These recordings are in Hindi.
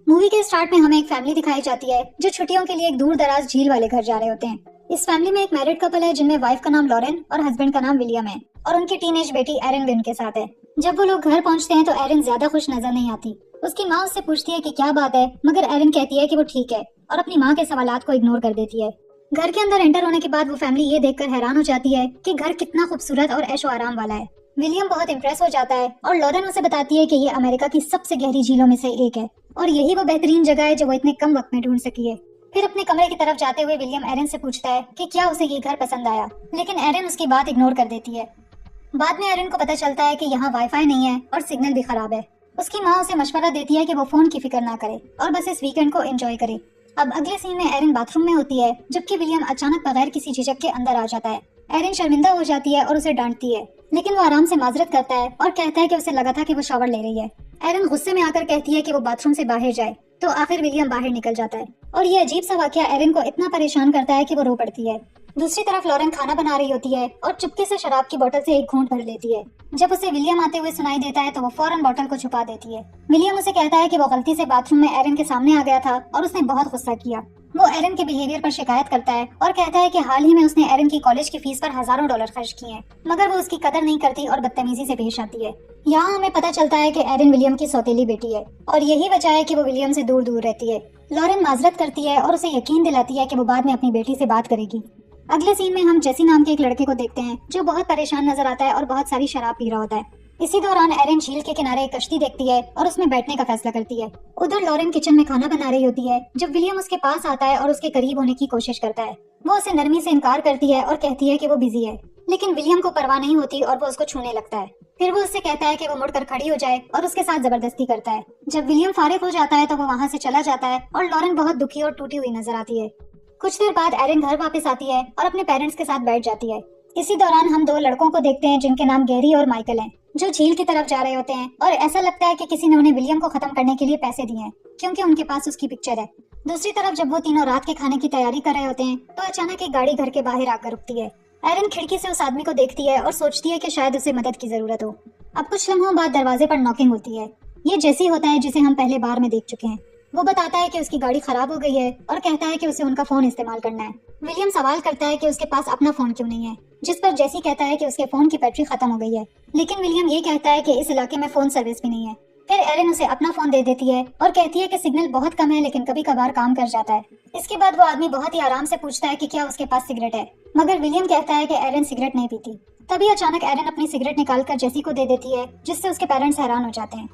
मूवी के स्टार्ट में हमें एक फैमिली दिखाई जाती है जो छुट्टियों के लिए एक दूर दराज झील वाले घर जा रहे होते हैं। इस फैमिली में एक मैरिड कपल है जिनमें वाइफ का नाम लॉरेन और हस्बैंड का नाम विलियम है और उनकी टीनेज बेटी एरिन भी उनके साथ है। जब वो लोग घर पहुंचते हैं तो एरिन ज्यादा खुश नजर नहीं आती। उसकी माँ उससे पूछती है कि क्या बात है, मगर एरिन कहती है कि वो ठीक है और अपनी माँ के सवालात को इग्नोर कर देती है। घर के अंदर एंटर होने के बाद वो फैमिली ये देखकर हैरान हो जाती है कि घर कितना खूबसूरत और ऐशो आराम वाला है। विलियम बहुत इम्प्रेस हो जाता है और लॉरेन उसे बताती है कि ये अमेरिका की सबसे गहरी झीलों में से एक है और यही वो बेहतरीन जगह है जो वो इतने कम वक्त में ढूंढ सकी है। फिर अपने कमरे की तरफ जाते हुए विलियम एरिन से पूछता है कि क्या उसे ये घर पसंद आया, लेकिन एरिन उसकी बात इग्नोर कर देती है। बाद में एरिन को पता चलता है कि यहाँ वाईफाई नहीं है और सिग्नल भी खराब है। उसकी माँ उसे मशवरा देती है कि वो फोन की फिक्र ना करे और बस इस वीकेंड को एंजॉय करे। अब अगले सीन में एरिन बाथरूम में होती है जबकि विलियम अचानक बगैर किसी झिझक के अंदर आ जाता है। एरिन शर्मिंदा हो जाती है और उसे डांटती है, लेकिन वो आराम से माजरत करता है और कहता है कि उसे लगा था कि वो शावर ले रही है। एरिन गुस्से में आकर कहती है कि वो बाथरूम से बाहर जाए, तो आखिर विलियम बाहर निकल जाता है और ये अजीब सा वाकया एरिन को इतना परेशान करता है कि वो रो पड़ती है। दूसरी तरफ लॉरेन खाना बना रही होती है और चुपके से शराब की बोतल से एक घूंट भर लेती है। जब उसे विलियम आते हुए सुनाई देता है तो वो फौरन बोतल को छुपा देती है। विलियम उसे कहता है कि वो गलती से बाथरूम में एरिन के सामने आ गया था और उसने बहुत गुस्सा किया। वो एरिन के बिहेवियर पर शिकायत करता है और कहता है कि हाल ही में उसने एरिन की कॉलेज की फीस पर हजारों डॉलर खर्च किए हैं, मगर वो उसकी कदर नहीं करती और बदतमीजी से पेश आती है। यहाँ हमें पता चलता है कि एरिन विलियम की सौतेली बेटी है और यही वजह है कि वो विलियम से दूर दूर रहती है। लॉरेन माजरत करती है और उसे यकीन दिलाती है कि वो बाद में अपनी बेटी से बात करेगी। अगले सीन में हम जेसी नाम के एक लड़के को देखते हैं जो बहुत परेशान नजर आता है और बहुत सारी शराब पी रहा होता है। इसी दौरान एरिन झील के किनारे एक कश्ती देखती है और उसमें बैठने का फैसला करती है। उधर लॉरेन किचन में खाना बना रही होती है जब विलियम उसके पास आता है और उसके करीब होने की कोशिश करता है। वो उसे नरमी से इनकार करती है और कहती है कि वो बिजी है, लेकिन विलियम को परवाह नहीं होती और वो उसको छूने लगता है। फिर वो उससे कहता है कि वो मुड़कर खड़ी हो जाए और उसके साथ जबरदस्ती करता है। जब विलियम फारिग हो जाता है तो वो वहाँ से चला जाता है और लॉरेन बहुत दुखी और टूटी हुई नजर आती है। कुछ देर बाद एरिन घर वापस आती है और अपने पेरेंट्स के साथ बैठ जाती है। इसी दौरान हम दो लड़कों को देखते हैं जिनके नाम गैरी और माइकल हैं, जो झील की तरफ जा रहे होते हैं और ऐसा लगता है कि किसी ने उन्हें विलियम को खत्म करने के लिए पैसे दिए हैं क्योंकि उनके पास उसकी पिक्चर है। दूसरी तरफ जब वो तीनों रात के खाने की तैयारी कर रहे होते हैं तो अचानक एक गाड़ी घर के बाहर आकर रुकती है। एरिन खिड़की से उस आदमी को देखती है और सोचती है कि शायद उसे मदद की जरूरत हो। अब कुछ लम्हों बाद दरवाजे पर नॉकिंग होती है। ये जेसी होता है जिसे हम पहले बार में देख चुके हैं। वो बताता है कि उसकी गाड़ी खराब हो गई है और कहता है कि उसे उनका फोन इस्तेमाल करना है। विलियम सवाल करता है कि उसके पास अपना फोन क्यों नहीं है, जिस पर जेसी कहता है कि उसके फोन की बैटरी खत्म हो गई है, लेकिन विलियम ये कहता है कि इस इलाके में फोन सर्विस भी नहीं है। फिर एरिन उसे अपना फोन दे देती है और कहती है कि सिग्नल बहुत कम है लेकिन कभी कभार काम कर जाता है। इसके बाद वो आदमी बहुत ही आराम से पूछता है कि क्या उसके पास सिगरेट है, मगर विलियम कहता है कि एरिन सिगरेट नहीं पीती। तभी अचानक एरिन अपनी सिगरेट निकालकर जेसी को दे देती है, जिससे उसके पेरेंट्स हैरान हो जाते हैं।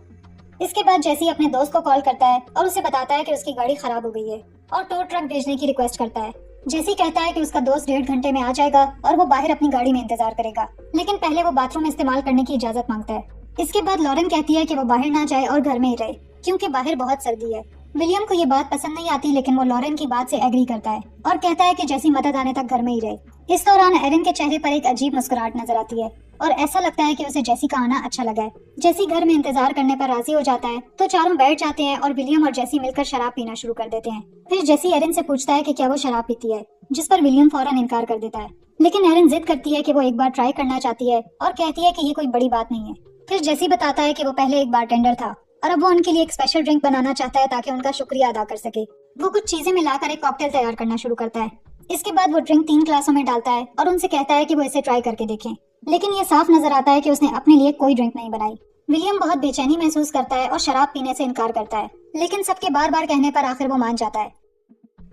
इसके बाद जेसी अपने दोस्त को कॉल करता है और उसे बताता है कि उसकी गाड़ी खराब हो गई है और टो ट्रक भेजने की रिक्वेस्ट करता है। जेसी कहता है कि उसका दोस्त 1.5 घंटे में आ जाएगा और वो बाहर अपनी गाड़ी में इंतजार करेगा, लेकिन पहले वो बाथरूम इस्तेमाल करने की इजाजत मांगता है। इसके बाद लॉरेन कहती है कि वो बाहर ना जाए और घर में ही रहे क्योंकि बाहर बहुत सर्दी है। विलियम को ये बात पसंद नहीं आती, लेकिन वो लॉरेन की बात से एग्री करता है और कहता है कि जेसी मदद आने तक घर में ही रहे। इस दौरान एरिन के चेहरे पर एक अजीब मुस्कुराहट नजर आती है और ऐसा लगता है कि उसे जेसी का आना अच्छा लगा है। जेसी घर में इंतजार करने पर राजी हो जाता है तो चारों बैठ जाते हैं और विलियम और जेसी मिलकर शराब पीना शुरू कर देते हैं। फिर जेसी एरिन से पूछता है कि क्या वो शराब पीती है, जिस पर विलियम फौरन इनकार कर देता है, लेकिन एरिन जिद करती है कि वो एक बार ट्राई करना चाहती है और कहती है कि ये कोई बड़ी बात नहीं है। फिर जेसी बताता है कि वो पहले एक बारटेंडर था और अब वो उनके लिए एक स्पेशल ड्रिंक बनाना चाहता है ताकि उनका शुक्रिया अदा कर सके। वो कुछ चीजें मिलाकर एक कॉकटेल तैयार करना शुरू करता है। इसके बाद वो ड्रिंक 3 ग्लासों में डालता है और उनसे कहता है कि वो इसे ट्राई करके देखें, लेकिन ये साफ नजर आता है कि उसने अपने लिए कोई ड्रिंक नहीं बनाई। विलियम बहुत बेचैनी महसूस करता है और शराब पीने से इनकार करता है, लेकिन सबके बार बार कहने पर आखिर वो मान जाता है।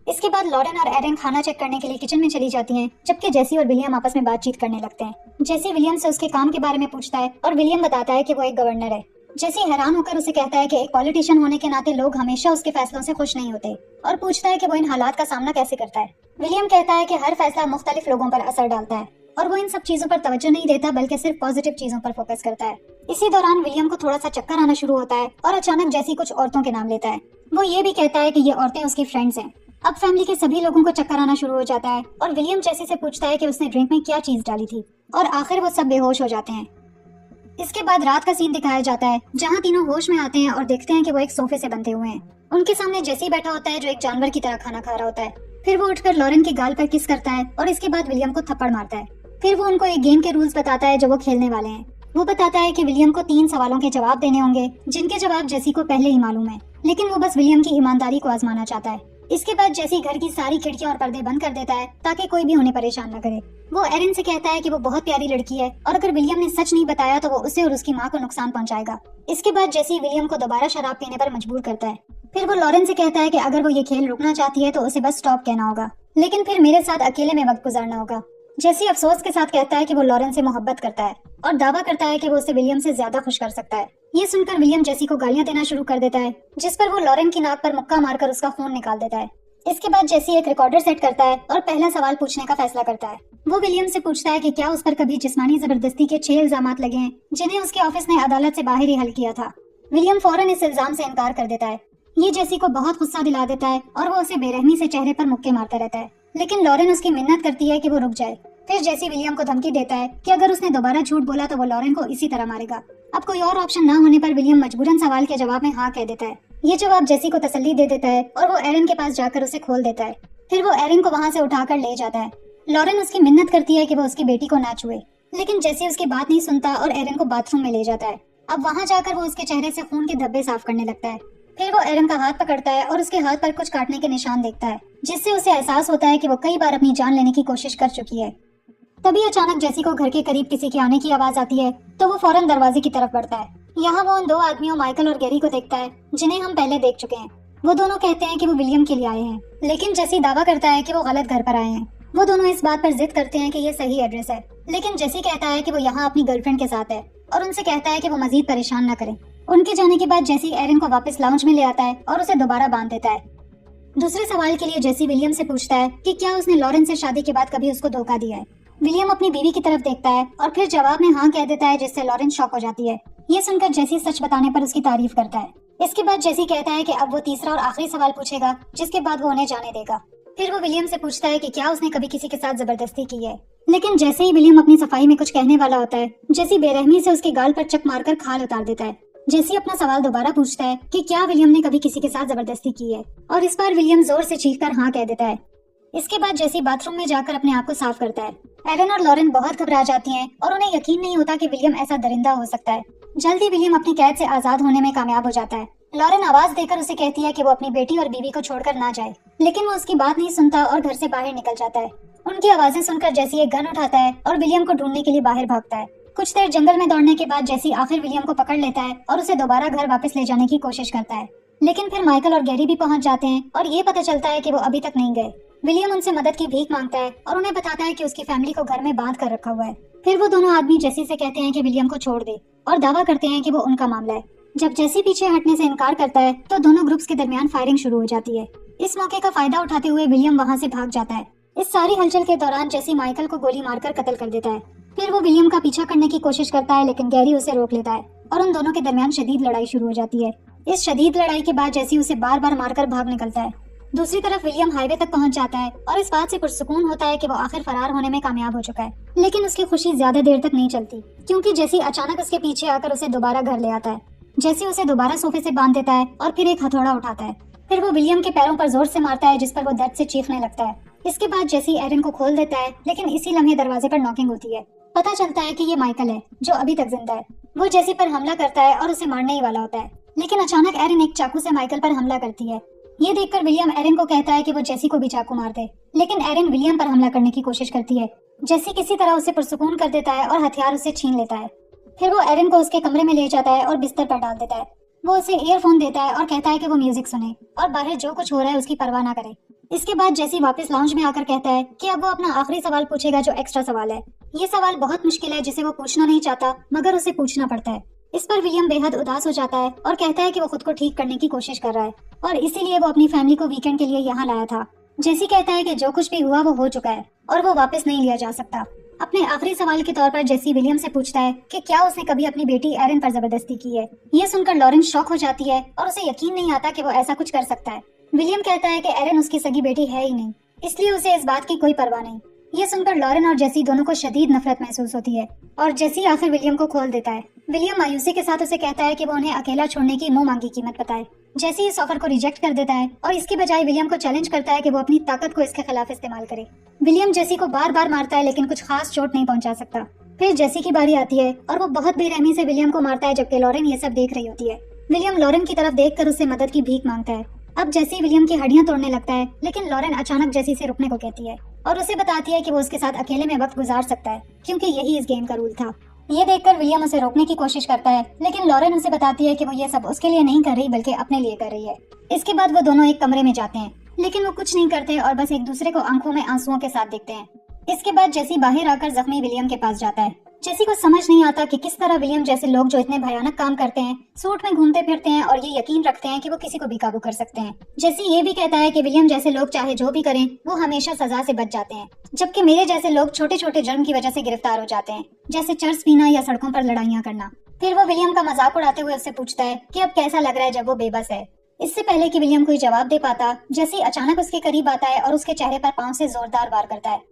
इसके बाद लॉरेन और एरिन खाना चेक करने के लिए किचन में चली जाती हैं, जबकि जेसी और विलियम आपस में बातचीत करने लगते हैं। जेसी विलियम से उसके काम के बारे में पूछता है और विलियम बताता है कि वो एक गवर्नर है। जेसी हैरान होकर उसे कहता है कि एक पॉलिटिशियन होने के नाते लोग हमेशा उसके फैसलों से खुश नहीं होते और पूछता है कि वो इन हालात का सामना कैसे करता है। विलियम कहता है कि हर फैसला मुख्तलिफ लोगों पर असर डालता है और वो इन सब चीजों पर तवज्जो नहीं देता बल्कि सिर्फ पॉजिटिव चीजों पर फोकस करता है। इसी दौरान विलियम को थोड़ा सा चक्कर आना शुरू होता है और अचानक जेसी कुछ औरतों के नाम लेता है। वो ये भी कहता है कि ये औरतें उसकी फ्रेंड्स हैं। अब फैमिली के सभी लोगों को चक्कर आना शुरू हो जाता है और विलियम जेसी से पूछता है कि उसने ड्रिंक में क्या चीज डाली थी और आखिर वो सब बेहोश हो जाते हैं। इसके बाद रात का सीन दिखाया जाता है जहाँ तीनों होश में आते हैं और देखते हैं कि वो एक सोफे से बंधे हुए हैं। उनके सामने जेसी बैठा होता है जो एक जानवर की तरह खाना खा रहा होता है। फिर वो उठकर लॉरेन के गाल पर किस करता है और इसके बाद विलियम को थप्पड़ मारता है। फिर वो उनको एक गेम के रूल्स बताता है जो वो खेलने वाले हैं। वो बताता है कि विलियम को 3 सवालों के जवाब देने होंगे जिनके जवाब जेसी को पहले ही मालूम है, लेकिन वो बस विलियम की ईमानदारी को आजमाना चाहता है। इसके बाद जेसी घर की सारी खिड़कियां और पर्दे बंद कर देता है ताकि कोई भी उन्हें परेशान न करे। वो एरिन से कहता है कि वो बहुत प्यारी लड़की है और अगर विलियम ने सच नहीं बताया तो वो उसे और उसकी माँ को नुकसान पहुंचाएगा। इसके बाद जेसी विलियम को दोबारा शराब पीने पर मजबूर करता है। फिर वो लॉरेन से कहता है कि अगर वो ये खेल रुकना चाहती है तो उसे बस स्टॉप कहना होगा, लेकिन फिर मेरे साथ अकेले में वक्त गुजारना होगा। जेसी अफसोस के साथ कहता है कि वो लॉरेन से मोहब्बत करता है और दावा करता है कि वो उसे विलियम से ज्यादा खुश कर सकता है। ये सुनकर विलियम जेसी को गालियां देना शुरू कर देता है, जिस पर वो लॉरेन की नाक पर मुक्का मारकर उसका खून निकाल देता है। इसके बाद जेसी एक रिकॉर्डर सेट करता है और पहला सवाल पूछने का फैसला करता है। वो विलियम से पूछता है कि क्या उस पर कभी जिस्मानी जबरदस्ती के 6 इल्जामात लगे हैं जिन्हें उसके ऑफिस ने अदालत से बाहर ही हल किया था। विलियम फौरन इस इल्जाम से इनकार कर देता है। ये जेसी को बहुत गुस्सा दिला देता है और वो उसे बेरहमी से चेहरे पर मुक्के मारता रहता है, लेकिन लॉरेन उसकी मिन्नत करती है कि वो रुक जाए। फिर जेसी विलियम को धमकी देता है कि अगर उसने दोबारा झूठ बोला तो वो लॉरेन को इसी तरह मारेगा। अब कोई और ऑप्शन न होने पर विलियम मजबूरन सवाल के जवाब में हाँ कह देता है। ये जवाब जेसी को तसल्ली दे देता है और वो एरिन के पास जाकर उसे खोल देता है। फिर वो एरिन को वहाँ से उठाकर ले जाता है। लॉरेन उसकी मिन्नत करती है कि वो उसकी बेटी को ना छुए, लेकिन जेसी उसकी बात नहीं सुनता और एरिन को बाथरूम में ले जाता है। अब वहाँ जाकर वो उसके चेहरे से खून के धब्बे साफ करने लगता है। फिर वो एरिन का हाथ पकड़ता है और उसके हाथ पर कुछ काटने के निशान देखता है, जिससे उसे एहसास होता है कि वो कई बार अपनी जान लेने की कोशिश कर चुकी है। तभी अचानक जेसी को घर के करीब किसी के आने की आवाज आती है, तो वो फौरन दरवाजे की तरफ बढ़ता है। यहाँ वो उन 2 आदमियों माइकल और गैरी को देखता है जिन्हें हम पहले देख चुके हैं। वो दोनों कहते हैं कि वो विलियम के लिए आए हैं, लेकिन जेसी दावा करता है कि वो गलत घर पर आए हैं। वो दोनों इस बात पर जिद करते हैं कि ये सही एड्रेस है, लेकिन जेसी कहता है कि वो यहाँ अपनी गर्लफ्रेंड के साथ है और उनसे कहता है कि वो मजीद परेशान न करें। उनके जाने के बाद जेसी एरिन को वापस लाउंज में ले आता है और उसे दोबारा बांध देता है। दूसरे सवाल के लिए जेसी विलियम से पूछता है कि क्या उसने लॉरेन से शादी के बाद कभी उसको धोखा दिया है। विलियम अपनी बीवी की तरफ देखता है और फिर जवाब में हाँ कह देता है, जिससे लॉरेन शॉक हो जाती है। ये सुनकर जेसी सच बताने पर उसकी तारीफ करता है। इसके बाद जेसी कहता है कि अब वो तीसरा और आखिरी सवाल पूछेगा, जिसके बाद वो उन्हें जाने देगा। फिर वो विलियम से पूछता है कि क्या उसने कभी किसी के साथ जबरदस्ती की है, लेकिन जैसे ही विलियम अपनी सफाई में कुछ कहने वाला होता है, जेसी बेरहमी से उसके गाल पर चक मारकर खाल उतार देता है। जेसी अपना सवाल दोबारा पूछता है कि क्या विलियम ने कभी किसी के साथ जबरदस्ती की है, और इस बार विलियम जोर से चीखकर हाँ कह देता है। इसके बाद जेसी बाथरूम में जाकर अपने आप को साफ करता है। एरिन और लॉरेन बहुत घबरा जाती हैं और उन्हें यकीन नहीं होता कि विलियम ऐसा दरिंदा हो सकता है। जल्दी विलियम अपनी कैद से आजाद होने में कामयाब हो जाता है। लॉरेन आवाज देकर उसे कहती है कि वो अपनी बेटी और बीवी को छोड़कर ना जाए, लेकिन वो उसकी बात नहीं सुनता और घर से बाहर निकल जाता है। उनकी आवाजें सुनकर जेसी एक गन उठाता है और विलियम को ढूंढने के लिए बाहर भागता है। कुछ देर जंगल में दौड़ने के बाद जेसी आखिर विलियम को पकड़ लेता है और उसे दोबारा घर वापस ले जाने की कोशिश करता है, लेकिन फिर माइकल और गैरी भी पहुंच जाते हैं और ये पता चलता है कि वो अभी तक नहीं गए। विलियम उनसे मदद की भीख मांगता है और उन्हें बताता है कि उसकी फैमिली को घर में बांध कर रखा हुआ है। फिर वो दोनों आदमी जेसी से कहते हैं कि विलियम को छोड़ दे और दावा करते हैं कि वो उनका मामला है। जब जेसी पीछे हटने से इनकार करता है तो दोनों ग्रुप्स के दरमियान फायरिंग शुरू हो जाती है। इस मौके का फायदा उठाते हुए विलियम वहाँ से भाग जाता है। इस सारी हलचल के दौरान जेसी माइकल को गोली मारकर कत्ल कर देता है। फिर वो विलियम का पीछा करने की कोशिश करता है, लेकिन गैरी उसे रोक लेता है और उन दोनों के दरमियान शदीद लड़ाई शुरू हो जाती है। इस शदीद लड़ाई के बाद जेसी उसे बार बार मारकर भाग निकलता है। दूसरी तरफ विलियम हाईवे तक पहुंच जाता है और इस बात से पुरसुकून होता है कि वो आखिर फरार होने में कामयाब हो चुका है। लेकिन उसकी खुशी ज्यादा देर तक नहीं चलती, क्योंकि जेसी अचानक उसके पीछे आकर उसे दोबारा घर ले आता है। जेसी उसे दोबारा सोफे से बांध देता है और फिर एक हथौड़ा उठाता है। फिर वो विलियम के पैरों पर जोर से मारता है, जिस पर वो दर्द से चीखने लगता है। इसके बाद जेसी एरिन को खोल देता है, लेकिन इसी लम्हे दरवाजे पर नॉकिंग होती है। पता चलता है कि ये माइकल है, जो अभी तक जिंदा है। वो जेसी पर हमला करता है और उसे मारने ही वाला होता है, लेकिन अचानक एरिन एक चाकू से माइकल पर हमला करती है। ये देखकर विलियम एरिन को कहता है कि वो जेसी को भी चाकू मार दे, लेकिन एरिन विलियम पर हमला करने की कोशिश करती है। जेसी किसी तरह उसे पुरसुकून कर देता है और हथियार उसे छीन लेता है। फिर वो एरिन को उसके कमरे में ले जाता है और बिस्तर पर डाल देता है। वो उसे ईयरफोन देता है और कहता है कि वो म्यूजिक सुने और बाहर जो कुछ हो रहा है उसकी परवाह ना करे। इसके बाद जेसी वापस लाउंज में आकर कहता है कि अब वो अपना आखिरी सवाल पूछेगा, जो एक्स्ट्रा सवाल है। ये सवाल बहुत मुश्किल है, जिसे वो पूछना नहीं चाहता, मगर उसे पूछना पड़ता है। इस पर विलियम बेहद उदास हो जाता है और कहता है कि वो खुद को ठीक करने की कोशिश कर रहा है और इसीलिए वो अपनी फैमिली को वीकेंड के लिए यहाँ लाया था। जेसी कहता है कि जो कुछ भी हुआ वो हो चुका है और वो वापस नहीं लिया जा सकता। अपने आखिरी सवाल के तौर पर जेसी विलियम से पूछता है कि क्या उसने कभी अपनी बेटी एरिन पर जबरदस्ती की है। ये सुनकर लॉरेन शॉक हो जाती है और उसे यकीन नहीं आता कि वो ऐसा कुछ कर सकता है। विलियम कहता है कि एरिन उसकी सगी बेटी है ही नहीं, इसलिए उसे इस बात की कोई परवाह नहीं। ये सुनकर लॉरेन और जेसी दोनों को शदीद नफरत महसूस होती है और जेसी आखिर विलियम को खोल देता है। विलियम मायूसी के साथ उसे कहता है कि वो उन्हें अकेला छोड़ने की मुंह मांगी कीमत बताए। जेसी इस ऑफर को रिजेक्ट कर देता है और इसके बजाय विलियम को चैलेंज करता है कि वो अपनी ताकत को इसके खिलाफ इस्तेमाल करे। विलियम जेसी को बार बार मारता है, लेकिन कुछ खास चोट नहीं पहुंचा सकता। फिर जेसी की बारी आती है और वो बहुत बेरहमी से विलियम को मारता है, जबकि लॉरेन ये सब देख रही होती है। विलियम लॉरेन की तरफ देखकर उससे मदद की भीख मांगता है। अब जेसी विलियम की हड्डियां तोड़ने लगता है, लेकिन लॉरेन अचानक जेसी से रुकने को कहती है और उसे बताती है कि वो उसके साथ अकेले में वक्त गुजार सकता है, क्योंकि यही इस गेम का रूल था। ये देखकर विलियम उसे रोकने की कोशिश करता है, लेकिन लॉरेन उसे बताती है कि वो ये सब उसके लिए नहीं कर रही बल्कि अपने लिए कर रही है। इसके बाद वो दोनों एक कमरे में जाते हैं, लेकिन वो कुछ नहीं करते और बस एक दूसरे को आंखों में आंसुओं के साथ देखते हैं। इसके बाद जेसी बाहर आकर जख्मी विलियम के पास जाता है। जेसी को समझ नहीं आता कि किस तरह विलियम जैसे लोग जो इतने भयानक काम करते हैं, सूट में घूमते फिरते हैं और ये यकीन रखते हैं कि वो किसी को भी काबू कर सकते हैं। जेसी ये भी कहता है कि विलियम जैसे लोग चाहे जो भी करें वो हमेशा सजा से बच जाते हैं, जबकि मेरे जैसे लोग छोटे छोटे जुर्म की वजह से गिरफ्तार हो जाते हैं, जैसे चर्स पीना या सड़कों पर लड़ाइयाँ करना। फिर वो विलियम का मजाक उड़ाते हुए उससे पूछता है कि अब कैसा लग रहा है जब वो बेबस है। इससे पहले कि विलियम कोई जवाब दे पाता, जेसी अचानक उसके करीब आता है और उसके चेहरे पर पांव से जोरदार वार करता है।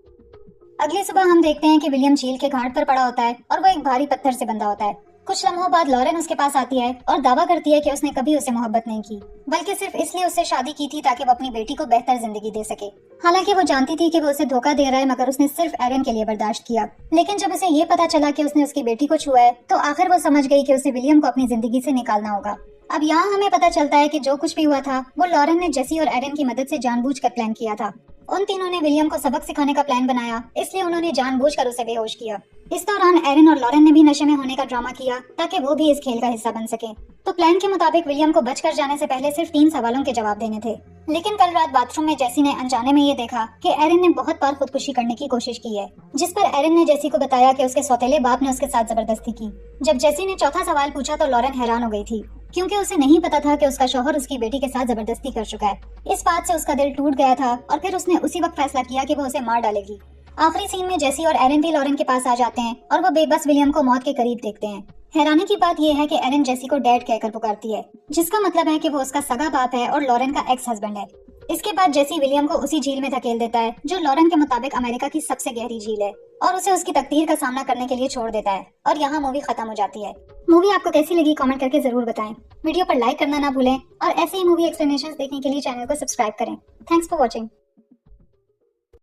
अगली सुबह हम देखते हैं कि विलियम झील के घाट पर पड़ा होता है और वो एक भारी पत्थर से बंधा होता है। कुछ लम्हों बाद लॉरेन उसके पास आती है और दावा करती है कि उसने कभी उसे मोहब्बत नहीं की, बल्कि सिर्फ इसलिए उससे शादी की थी ताकि वो अपनी बेटी को बेहतर जिंदगी दे सके। हालांकि वो जानती थी कि वो उसे धोखा दे रहा है, मगर उसने सिर्फ एरन के लिए बर्दाश्त किया। लेकिन जब उसे ये पता चला कि उसने उसकी बेटी को छुआ है, तो आखिर वो समझ गई कि उसे विलियम को अपनी जिंदगी से निकालना होगा। अब यहाँ हमें पता चलता है कि जो कुछ भी हुआ था वो लॉरेन ने जेसी और एरन की मदद से जानबूझकर प्लान किया था। उन तीनों ने विलियम को सबक सिखाने का प्लान बनाया, इसलिए उन्होंने जानबूझकर उसे बेहोश किया। इस दौरान एरन और लॉरेन ने भी नशे में होने का ड्रामा किया ताकि वो भी इस खेल का हिस्सा बन सके। तो प्लान के मुताबिक विलियम को बचकर जाने से पहले सिर्फ 3 सवालों के जवाब देने थे। लेकिन कल रात बाथरूम में जेसी ने अनजाने में ये देखा कि एरन ने बहुत बार खुदकुशी करने की कोशिश की है, जिस पर एरन ने जेसी को बताया कि उसके सौतेले बाप ने उसके साथ जबरदस्ती की। जब जेसी ने चौथा सवाल पूछा तो लॉरेन हैरान हो गई थी, क्योंकि उसे नहीं पता था कि उसका शौहर उसकी बेटी के साथ जबरदस्ती कर चुका है। इस बात से उसका दिल टूट गया था और फिर उसने उसी वक्त फैसला किया कि वो उसे मार डालेगी। आखिरी सीन में जेसी और एरन भी लॉरेन के पास आ जाते हैं और वो बेबस विलियम को मौत के करीब देखते हैं। हैरानी की बात यह है कि एरन जेसी को डैड कहकर पुकारती है, जिसका मतलब है कि वो उसका सगा बाप है और लॉरेन का एक्स हस्बैंड है। इसके बाद जेसी विलियम को उसी झील में धकेल देता है जो लॉरेन के मुताबिक अमेरिका की सबसे गहरी झील है, और उसे उसकी तकदीर का सामना करने के लिए छोड़ देता है। और यहाँ मूवी खत्म हो जाती है। मूवी आपको कैसी लगी कमेंट करके जरूर बताएं। वीडियो पर लाइक करना ना भूलें और ऐसे ही मूवी एक्सप्लेनेशंस देखने के लिए चैनल को सब्सक्राइब करें। Thanks for watching.